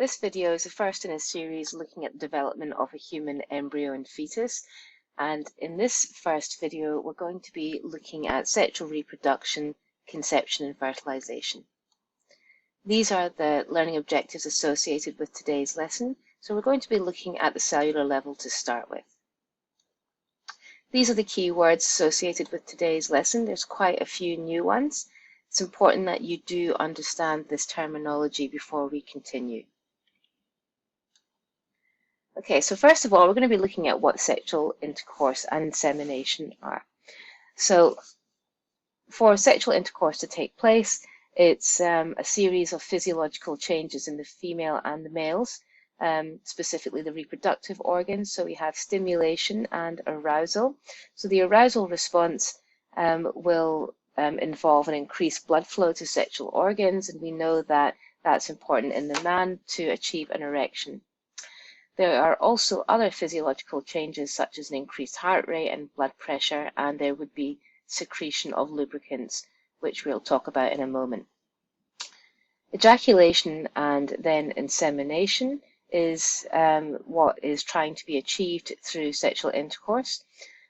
This video is the first in a series looking at the development of a human embryo and fetus. And in this first video, we're going to be looking at sexual reproduction, conception, and fertilization. These are the learning objectives associated with today's lesson. So we're going to be looking at the cellular level to start with. These are the key words associated with today's lesson. There's quite a few new ones. It's important that you do understand this terminology before we continue. Okay, so first of all, we're going to be looking at what sexual intercourse and insemination are. So for sexual intercourse to take place, it's a series of physiological changes in the female and the males, specifically the reproductive organs. So we have stimulation and arousal. So the arousal response will involve an increased blood flow to sexual organs, and we know that that's important in the man to achieve an erection. There are also other physiological changes such as an increased heart rate and blood pressure, and there would be secretion of lubricants, which we'll talk about in a moment. Ejaculation and then insemination is what is trying to be achieved through sexual intercourse.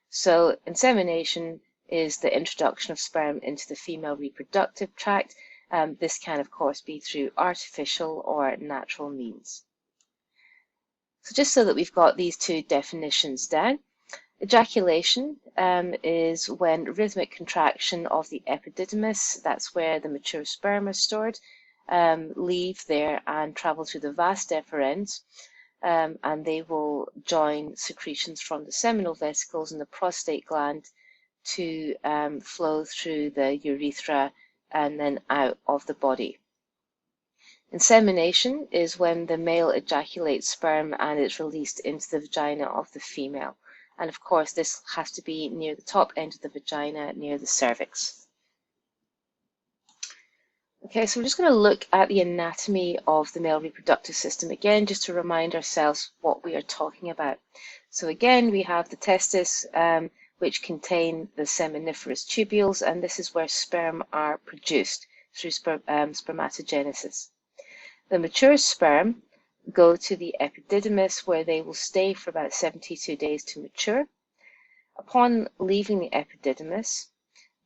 So insemination is the introduction of sperm into the female reproductive tract. This can, of course, be through artificial or natural means. So just so that we've got these two definitions down, ejaculation is when rhythmic contraction of the epididymis, that's where the mature sperm are stored, leave there and travel through the vas deferens, and they will join secretions from the seminal vesicles and the prostate gland to flow through the urethra and then out of the body. Insemination is when the male ejaculates sperm and it's released into the vagina of the female. And of course, this has to be near the top end of the vagina, near the cervix. Okay, so we're just going to look at the anatomy of the male reproductive system again, just to remind ourselves what we are talking about. So again, we have the testis, which contain the seminiferous tubules, and this is where sperm are produced through spermatogenesis. The mature sperm go to the epididymis, where they will stay for about 72 days to mature. Upon leaving the epididymis,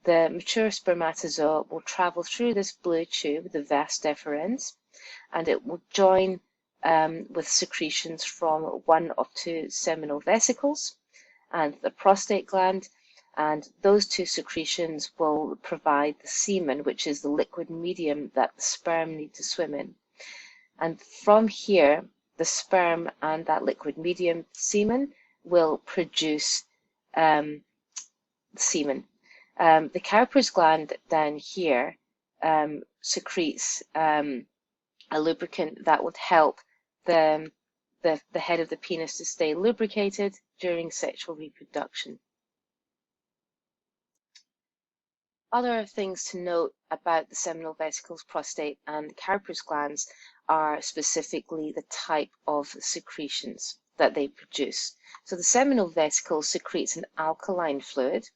the mature spermatozoa will travel through this blue tube, the vas deferens, and it will join with secretions from one of two seminal vesicles and the prostate gland, and those two secretions will provide the semen, which is the liquid medium that the sperm need to swim in. And from here, the sperm and that liquid medium semen will produce semen. The Cowper's gland down here secretes a lubricant that would help the head of the penis to stay lubricated during sexual reproduction. Other things to note about the seminal vesicles, prostate, and Cowper's glands are specifically the type of secretions that they produce. So the seminal vesicle secretes an alkaline fluid,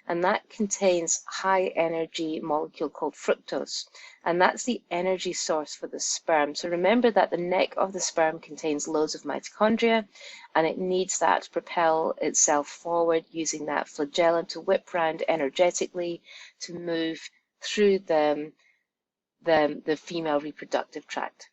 and that contains high energy molecule called fructose, and that's the energy source for the sperm. So remember that the neck of the sperm contains loads of mitochondria, and it needs that to propel itself forward using that flagellum to whip round energetically to move through the female reproductive tract.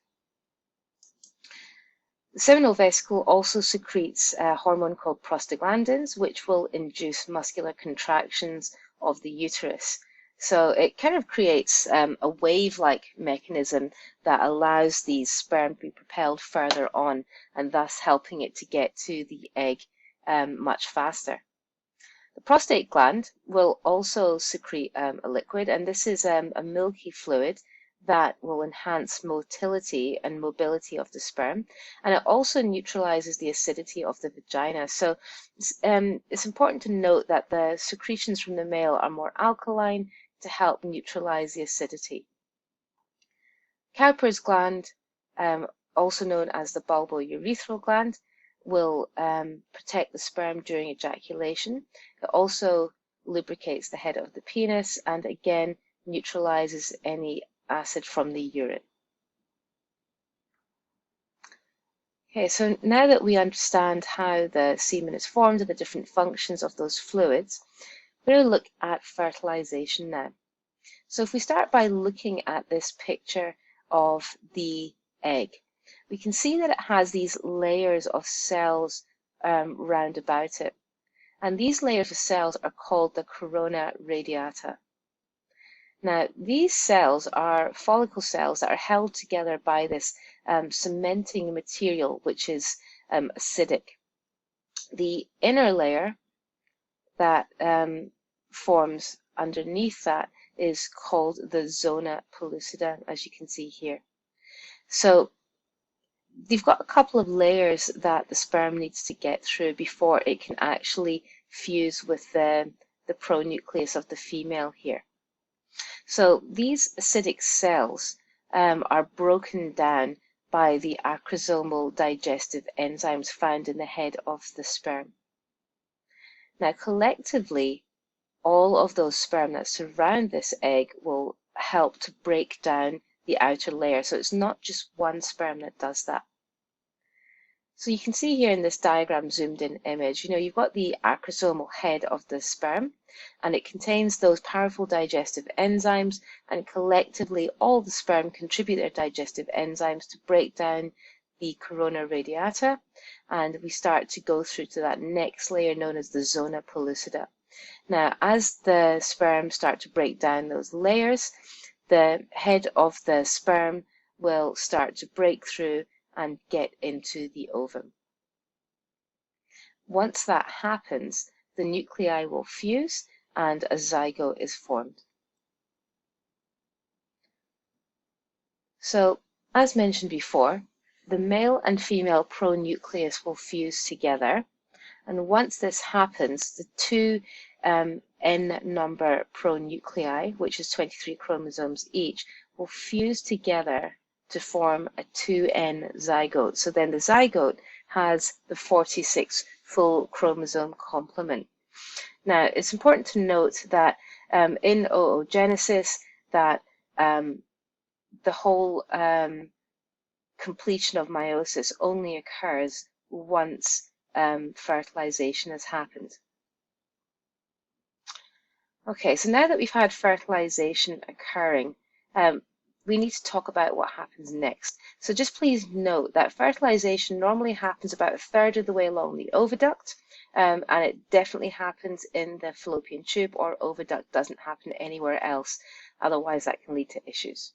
The seminal vesicle also secretes a hormone called prostaglandins, which will induce muscular contractions of the uterus. So it kind of creates a wave-like mechanism that allows these sperm to be propelled further on, and thus helping it to get to the egg much faster. The prostate gland will also secrete a liquid, and this is a milky fluid that will enhance motility and mobility of the sperm, and it also neutralizes the acidity of the vagina. So it's important to note that the secretions from the male are more alkaline to help neutralize the acidity. Cowper's gland, also known as the bulbourethral gland, will protect the sperm during ejaculation. It also lubricates the head of the penis and again neutralizes any acid from the urine. Okay, so now that we understand how the semen is formed and the different functions of those fluids, we're going to look at fertilization now. So if we start by looking at this picture of the egg, we can see that it has these layers of cells round about it. And these layers of cells are called the corona radiata. Now, these cells are follicle cells that are held together by this cementing material, which is acidic. The inner layer that forms underneath that is called the zona pellucida, as you can see here. So they've got a couple of layers that the sperm needs to get through before it can actually fuse with the pronucleus of the female here. So these acidic cells are broken down by the acrosomal digestive enzymes found in the head of the sperm. Now, collectively, all of those sperm that surround this egg will help to break down the outer layer. So it's not just one sperm that does that. So you can see here in this diagram zoomed in image, you've got the acrosomal head of the sperm, and it contains those powerful digestive enzymes, and collectively all the sperm contribute their digestive enzymes to break down the corona radiata, and we start to go through to that next layer known as the zona pellucida. Now, as the sperm start to break down those layers, the head of the sperm will start to break through and get into the ovum. Once that happens, the nuclei will fuse and a zygote is formed. So, as mentioned before, the male and female pronucleus will fuse together, and once this happens, the two N-number pronuclei, which is 23 chromosomes each, will fuse together to form a 2N zygote. So then the zygote has the 46 full chromosome complement. Now, it's important to note that in oogenesis, that the whole completion of meiosis only occurs once fertilization has happened. Okay, so now that we've had fertilization occurring, we need to talk about what happens next. So just please note that fertilization normally happens about a third of the way along the oviduct, and it definitely happens in the fallopian tube, or oviduct doesn't happen anywhere else. Otherwise, that can lead to issues.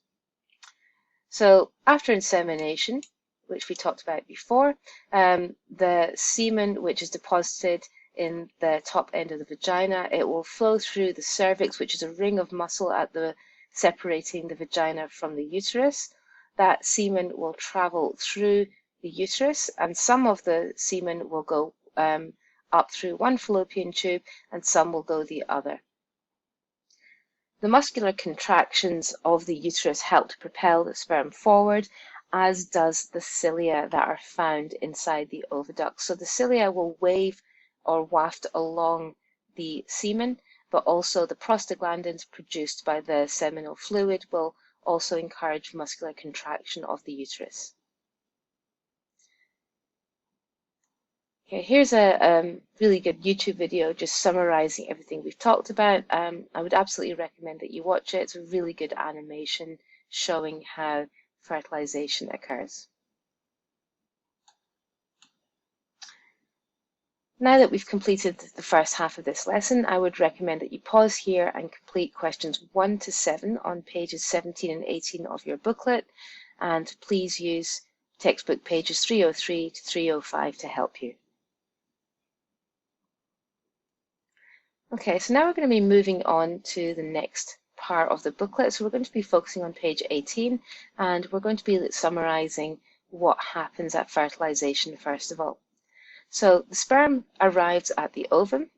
So after insemination, which we talked about before, the semen, which is deposited in the top end of the vagina, it will flow through the cervix, which is a ring of muscle at the separating the vagina from the uterus. That semen will travel through the uterus, and some of the semen will go up through one fallopian tube and some will go the other. The muscular contractions of the uterus help to propel the sperm forward, as does the cilia that are found inside the oviduct. So the cilia will wave or waft along the semen, but also the prostaglandins produced by the seminal fluid will also encourage muscular contraction of the uterus. Okay, here's a really good YouTube video just summarizing everything we've talked about. I would absolutely recommend that you watch it. It's a really good animation showing how fertilization occurs. Now that we've completed the first half of this lesson, I would recommend that you pause here and complete questions 1 to 7 on pages 17 and 18 of your booklet, and please use textbook pages 303 to 305 to help you. Okay, so now we're going to be moving on to the next part of the booklet. So we're going to be focusing on page 18, and we're going to be summarizing what happens at fertilization first of all. So the sperm arrives at the ovum,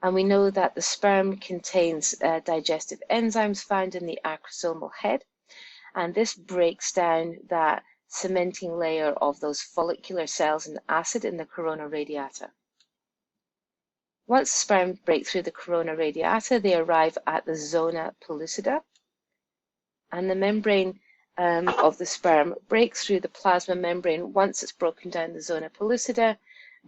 and we know that the sperm contains digestive enzymes found in the acrosomal head, and this breaks down that cementing layer of those follicular cells and acid in the corona radiata. Once the sperm break through the corona radiata, they arrive at the zona pellucida, and the membrane of the sperm breaks through the plasma membrane once it's broken down the zona pellucida,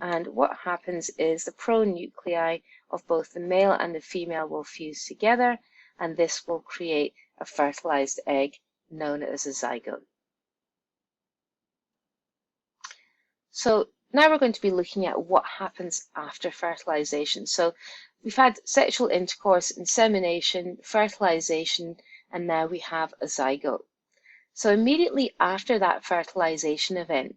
and what happens is the pronuclei of both the male and the female will fuse together, and this will create a fertilized egg known as a zygote. So now we're going to be looking at what happens after fertilization. So we've had sexual intercourse, insemination, fertilization, and now we have a zygote. So immediately after that fertilization event,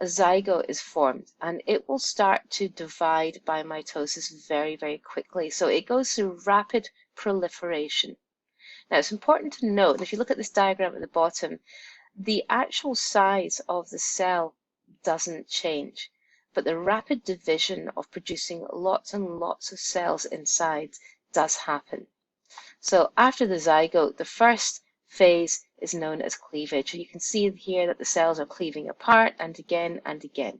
a zygote is formed, and it will start to divide by mitosis very, very quickly. So it goes through rapid proliferation. Now it's important to note that if you look at this diagram at the bottom, the actual size of the cell doesn't change, but the rapid division of producing lots and lots of cells inside does happen. So after the zygote, the first phase is known as cleavage. You can see here that the cells are cleaving apart and again and again.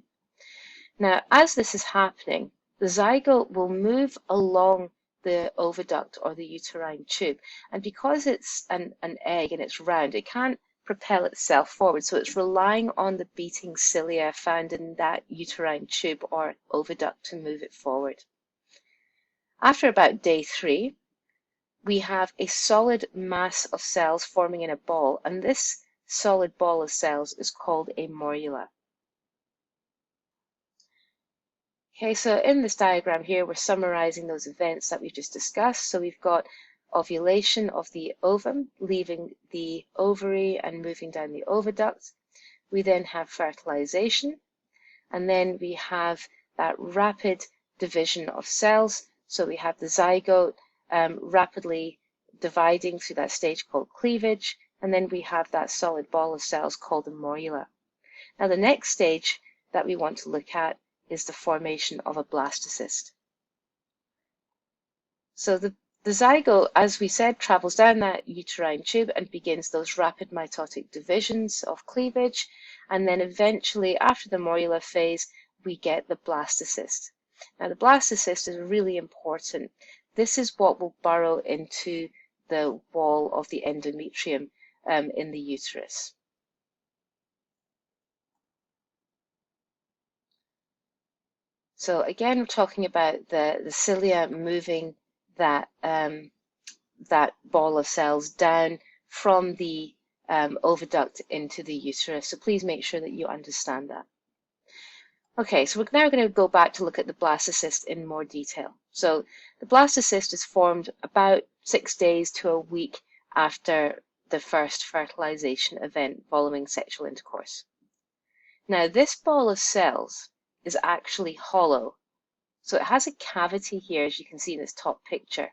Now, as this is happening, the zygote will move along the oviduct or the uterine tube. And because it's an egg and it's round, it can't propel itself forward. So it's relying on the beating cilia found in that uterine tube or oviduct to move it forward. After about day 3, we have a solid mass of cells forming in a ball, and this solid ball of cells is called a morula. Okay, so in this diagram here, we're summarizing those events that we've just discussed. So we've got ovulation of the ovum, leaving the ovary and moving down the oviduct. We then have fertilization, and then we have that rapid division of cells. So we have the zygote rapidly dividing through that stage called cleavage, and then we have that solid ball of cells called the morula. Now the next stage that we want to look at is the formation of a blastocyst. So the zygote, as we said, travels down that uterine tube and begins those rapid mitotic divisions of cleavage, and then eventually after the morula phase we get the blastocyst. Now the blastocyst is really important. This is what will burrow into the wall of the endometrium in the uterus. So again, we're talking about the cilia moving that ball of cells down from the oviduct into the uterus. So please make sure that you understand that. Okay, so we're now going to go back to look at the blastocyst in more detail. So the blastocyst is formed about 6 days to a week after the first fertilization event following sexual intercourse. Now this ball of cells is actually hollow. So it has a cavity here, as you can see in this top picture,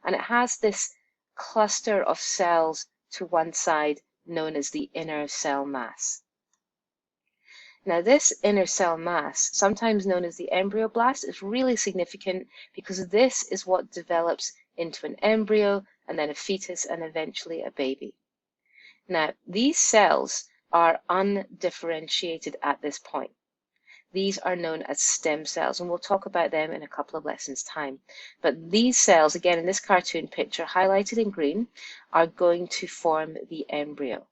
and it has this cluster of cells to one side known as the inner cell mass. Now this inner cell mass, sometimes known as the embryoblast, is really significant because this is what develops into an embryo and then a fetus and eventually a baby. Now these cells are undifferentiated at this point. These are known as stem cells, and we'll talk about them in a couple of lessons' time. But these cells, again in this cartoon picture highlighted in green, are going to form the embryo.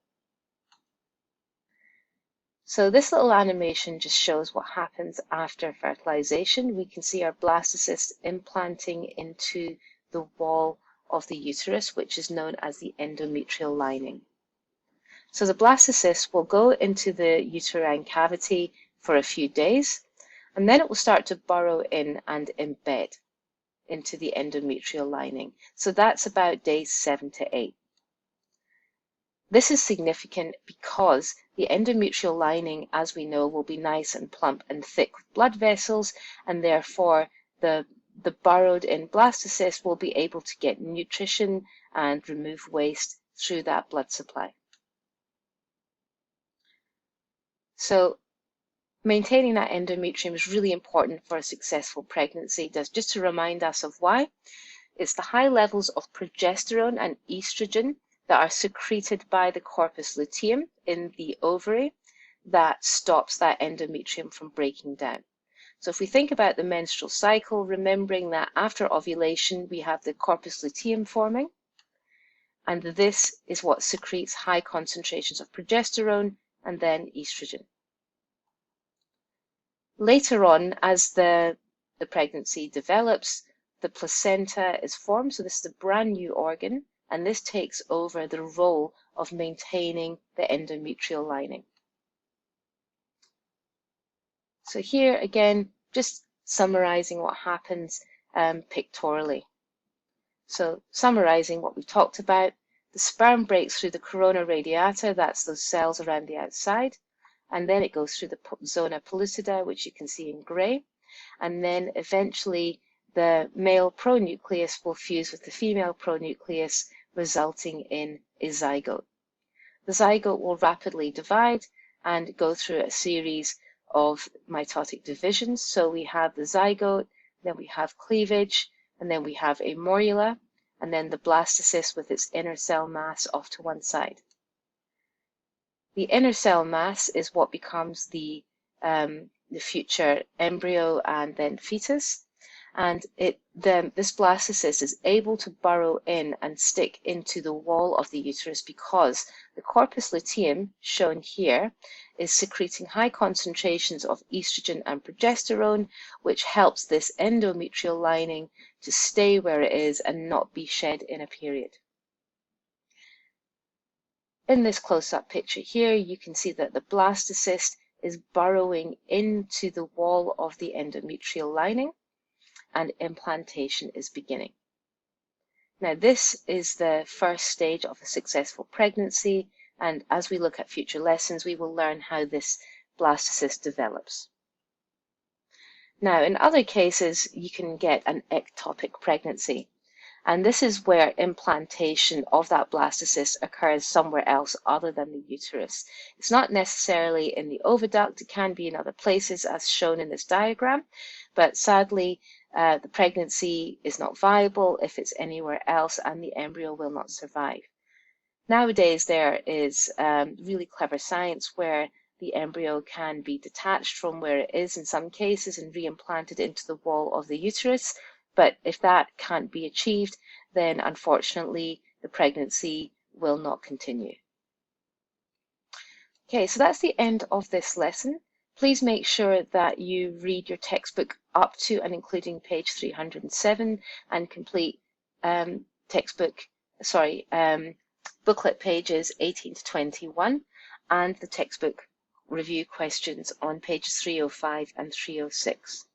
So this little animation just shows what happens after fertilization. We can see our blastocyst implanting into the wall of the uterus, which is known as the endometrial lining. So the blastocyst will go into the uterine cavity for a few days, and then it will start to burrow in and embed into the endometrial lining. So that's about days 7 to 8. This is significant because the endometrial lining, as we know, will be nice and plump and thick with blood vessels, and therefore the burrowed in blastocyst will be able to get nutrition and remove waste through that blood supply. So maintaining that endometrium is really important for a successful pregnancy. Just to remind us of why, it's the high levels of progesterone and estrogen that are secreted by the corpus luteum in the ovary that stops that endometrium from breaking down. So if we think about the menstrual cycle, remembering that after ovulation we have the corpus luteum forming, And this is what secretes high concentrations of progesterone and then estrogen. Later on, as the pregnancy develops, the placenta is formed. So this is a brand new organ, and this takes over the role of maintaining the endometrial lining. So here again, just summarizing what happens pictorially. So summarizing what we've talked about, the sperm breaks through the corona radiata, that's those cells around the outside, and then it goes through the zona pellucida, which you can see in gray, and then eventually the male pronucleus will fuse with the female pronucleus, resulting in a zygote. The zygote will rapidly divide and go through a series of mitotic divisions. So we have the zygote, then we have cleavage, and then we have a morula, and then the blastocyst with its inner cell mass off to one side. The inner cell mass is what becomes the future embryo and then fetus, and this blastocyst is able to burrow in and stick into the wall of the uterus because the corpus luteum, shown here, is secreting high concentrations of estrogen and progesterone, which helps this endometrial lining to stay where it is and not be shed in a period. In this close-up picture here, you can see that the blastocyst is burrowing into the wall of the endometrial lining, and implantation is beginning. Now, this is the first stage of a successful pregnancy, and as we look at future lessons, we will learn how this blastocyst develops. Now, in other cases, you can get an ectopic pregnancy, and this is where implantation of that blastocyst occurs somewhere else other than the uterus. It's not necessarily in the oviduct, it can be in other places as shown in this diagram, but sadly, the pregnancy is not viable if it's anywhere else and the embryo will not survive. Nowadays, there is really clever science where the embryo can be detached from where it is in some cases and reimplanted into the wall of the uterus. But if that can't be achieved, then unfortunately the pregnancy will not continue. Okay, so that's the end of this lesson. Please make sure that you read your textbook up to and including page 307 and complete booklet pages 18 to 21 and the textbook review questions on pages 305 and 306.